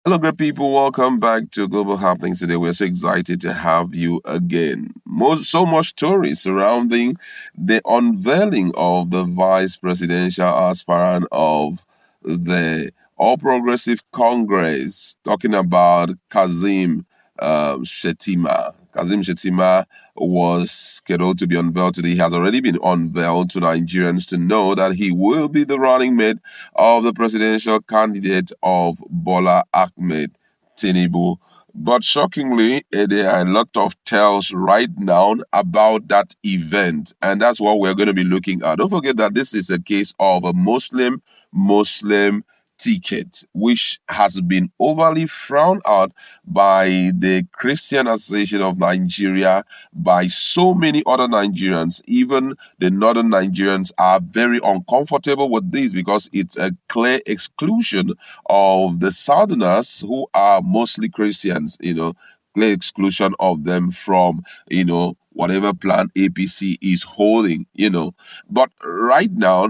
Hello, great people. Welcome back to Global Happenings today. We're so excited to have you again. So much story surrounding the unveiling of the vice presidential aspirant of the All Progressive Congress, talking about Kazim Shettima. Kazim Shettima was scheduled to be unveiled today. He has already been unveiled to Nigerians to know that he will be the running mate of the presidential candidate of Bola Ahmed Tinubu. But shockingly, there are a lot of tales right now about that event, and that's what we're going to be looking at. Don't forget that this is a case of a Muslim ticket, which has been overly frowned out by the Christian Association of Nigeria, by so many other Nigerians. Even the northern Nigerians are very uncomfortable with this because it's a clear exclusion of the southerners who are mostly Christians, clear exclusion of them from, whatever plan APC is holding. But right now,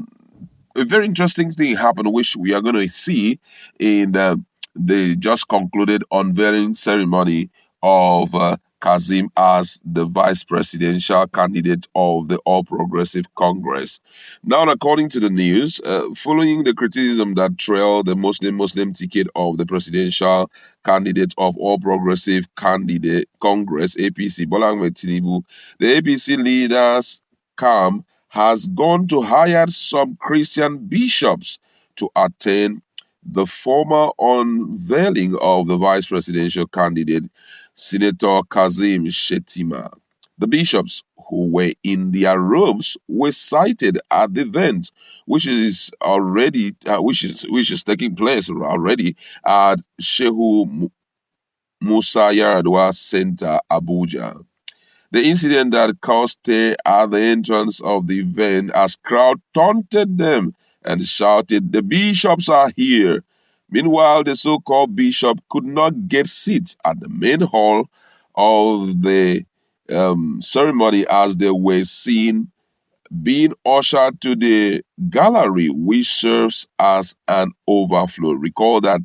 a very interesting thing happened, which we are going to see in the just concluded unveiling ceremony of Kazim as the vice presidential candidate of the All Progressive Congress. Now, according to the news, following the criticism that trailed the Muslim ticket of the presidential candidate of All Progressive Candidate Congress (APC) Bola Ahmed Tinubu, the APC leaders come has gone to hire some Christian bishops to attend the formal unveiling of the vice presidential candidate, Senator Kashim Shettima. The bishops who were in their robes were cited at the event, which is taking place already at Shehu Musa Yaradua Center, Abuja. The incident that caused stay at the entrance of the event as crowd taunted them and shouted, "The bishops are here." Meanwhile, the so-called bishop could not get seats at the main hall of the ceremony as they were seen being ushered to the gallery, which serves as an overflow. Recall that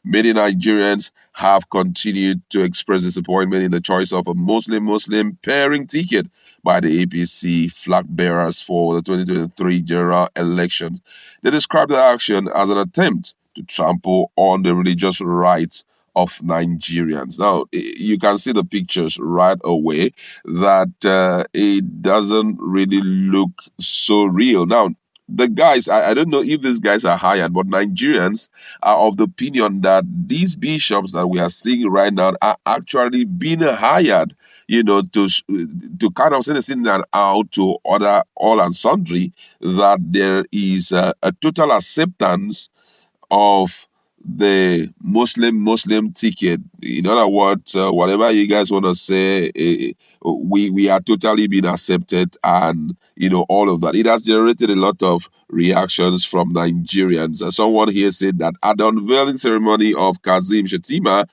many Nigerians have continued to express disappointment in the choice of a Muslim pairing ticket by the APC flag bearers for the 2023 general elections. They described the action as an attempt to trample on the religious rights of Nigerians. Now, you can see the pictures right away that it doesn't really look so real. Now, the guys, I don't know if these guys are hired, but Nigerians are of the opinion that these bishops that we are seeing right now are actually being hired, to kind of send a signal out to other all and sundry that there is a total acceptance of the Muslim ticket. In other words, whatever you guys want to say, we are totally being accepted, and all of that. It has generated a lot of reactions from Nigerians. Someone here said that at the unveiling ceremony of Kashim Shettima,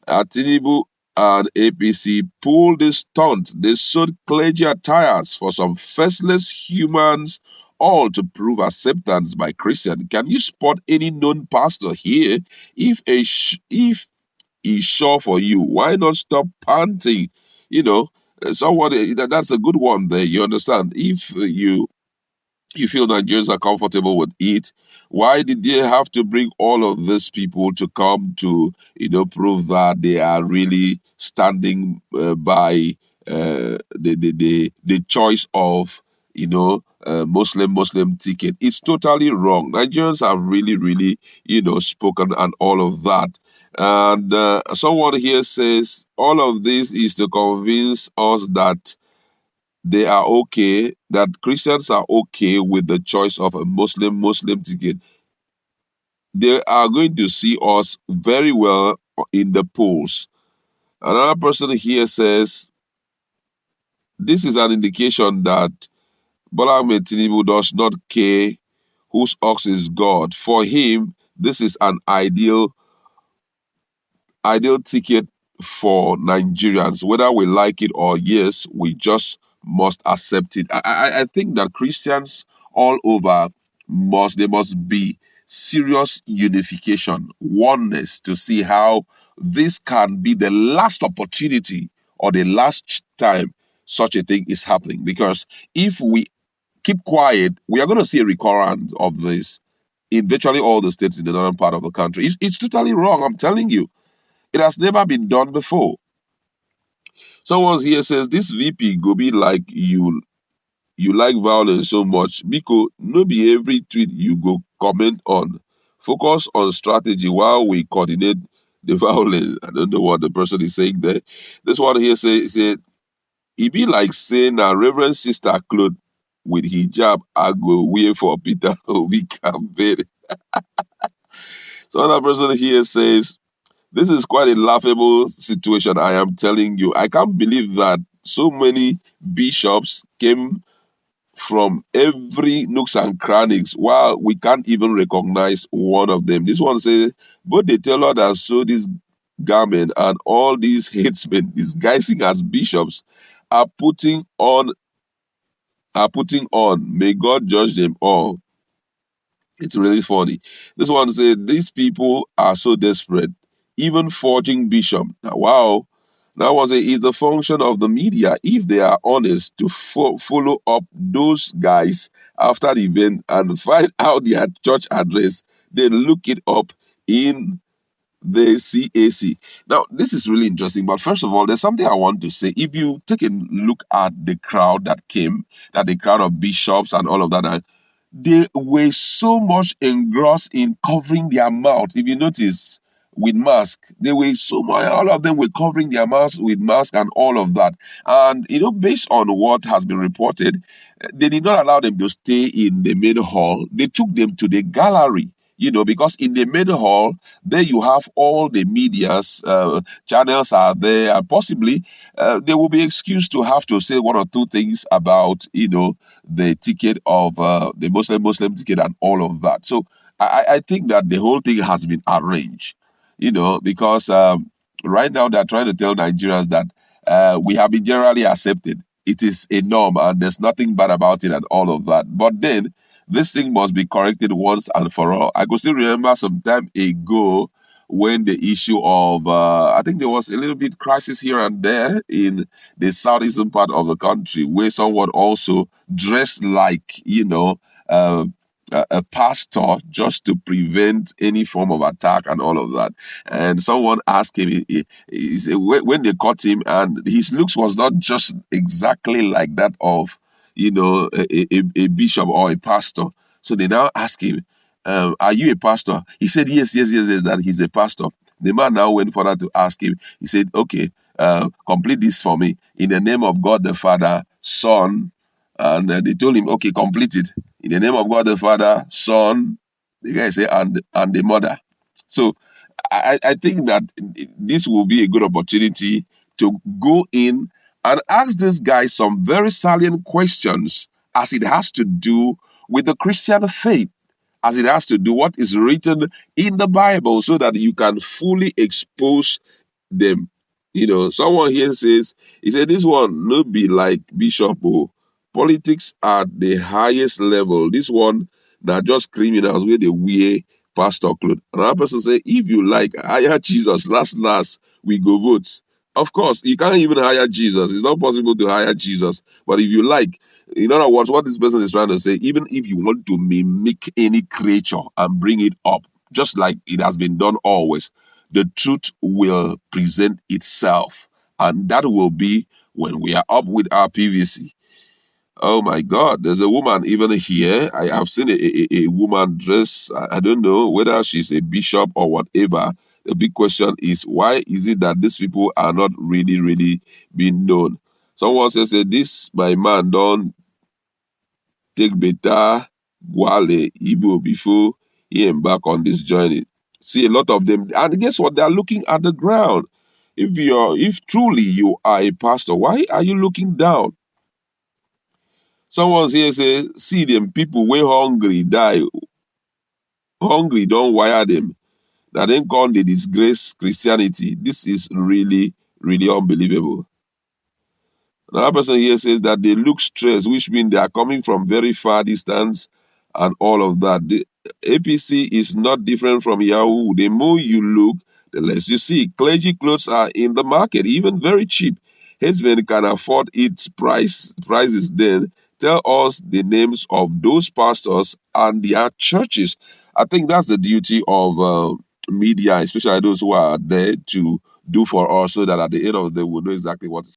Tinubu and APC pulled this stunt. They sewed clergy attires for some faceless humans, all to prove acceptance by Christian. Can you spot any known pastor here? If he's sure for you, why not stop panting? You know, that's a good one there. You understand? If you feel Nigerians are comfortable with it, why did they have to bring all of these people to come to, prove that they are really standing by the choice of, Muslim ticket? It's totally wrong. Nigerians have really, really, spoken and all of that. And someone here says all of this is to convince us that they are okay, that Christians are okay with the choice of a Muslim ticket. They are going to see us very well in the polls. Another person here says this is an indication that Bola Ahmed Tinubu does not care whose ox is God. For him, this is an ideal ticket for Nigerians, whether we like it or yes, we just must accept it. I think that Christians all over must be serious unification, oneness, to see how this can be the last opportunity or the last time such a thing is happening. Because if we keep quiet, we are going to see a recurrence of this in virtually all the states in the northern part of the country. It's totally wrong, I'm telling you. It has never been done before. Someone here says this VP go be like you like violence so much because no be every tweet you go comment on. Focus on strategy while we coordinate the violence. I don't know what the person is saying there. This one here say it be like saying a Reverend Sister Claude with hijab I go wait for Peter Obi campaign. So another person here says this is quite a laughable situation. I am telling you, I can't believe that so many bishops came from every nooks and crannies while we can't even recognize one of them. This one says, both the tailor that sewed this garment and all these headsmen disguising as bishops are putting on. May God judge them all. It's really funny. This one said, these people are so desperate, even forging bishop. Now, wow. That was it's a function of the media, if they are honest, to follow up those guys after the event and find out their church address. Then look it up in the CAC. Now, this is really interesting, but first of all, there's something I want to say. If you take a look at the crowd that came, that the crowd of bishops and all of that, they were so much engrossed in covering their mouths. If you notice, with mask, they were so much, all of them were covering their mouths with mask and all of that. And based on what has been reported, they did not allow them to stay in the main hall. They took them to the gallery. Because in the main hall, there you have all the media's channels are there, and possibly they will be excused to have to say one or two things about, the ticket of the Muslim ticket and all of that. So I think that the whole thing has been arranged, because right now they're trying to tell Nigerians that we have been generally accepted. It is a norm and there's nothing bad about it and all of that. But then this thing must be corrected once and for all. I could still remember some time ago when the issue of, I think there was a little bit crisis here and there in the southeastern part of the country where someone also dressed like, uh, a pastor just to prevent any form of attack and all of that. And someone asked him, he said, when they caught him, and his looks was not just exactly like that of, a bishop or a pastor. So they now ask him, are you a pastor? He said, yes, yes, yes, yes, that he's a pastor. The man now went further to ask him. He said, okay, complete this for me. In the name of God the Father, Son, and they told him, okay, complete it. In the name of God the Father, Son, the guy said, and the mother. So I think that this will be a good opportunity to go in and ask this guy some very salient questions as it has to do with the Christian faith, as it has to do what is written in the Bible, so that you can fully expose them. Someone here says, he said, this one no be like Bishop. Oh, politics at the highest level. This one, now just criminals where they wear pastor clothes. Another person say, if you like, hire Jesus. Last, we go vote. Of course, you can't even hire Jesus. It's not possible to hire Jesus. But if you like, in other words, what this person is trying to say, even if you want to mimic any creature and bring it up, just like it has been done always, the truth will present itself. And that will be when we are up with our PVC. Oh my God, there's a woman even here. I have seen a woman dress. I don't know whether she's a bishop or whatever. The big question is, why is it that these people are not really, really being known? Someone says, this, my man, don't take better Gwale Igbo before he embark on this journey. See a lot of them, and guess what? They are looking at the ground. If truly you are a pastor, why are you looking down? Someone here say, see them people wey hungry die, hungry don't wire them. Now then come the disgrace Christianity. This is really, really unbelievable. Another person here says that they look stressed, which means they are coming from very far distance and all of that. APC is not different from Yahoo. The more you look, the less you see. Clergy clothes are in the market, even very cheap. Headsmen can afford its prices then. Tell us the names of those pastors and their churches. I think that's the duty of media, especially those who are there to do for us, so that at the end of the day we'll know exactly what is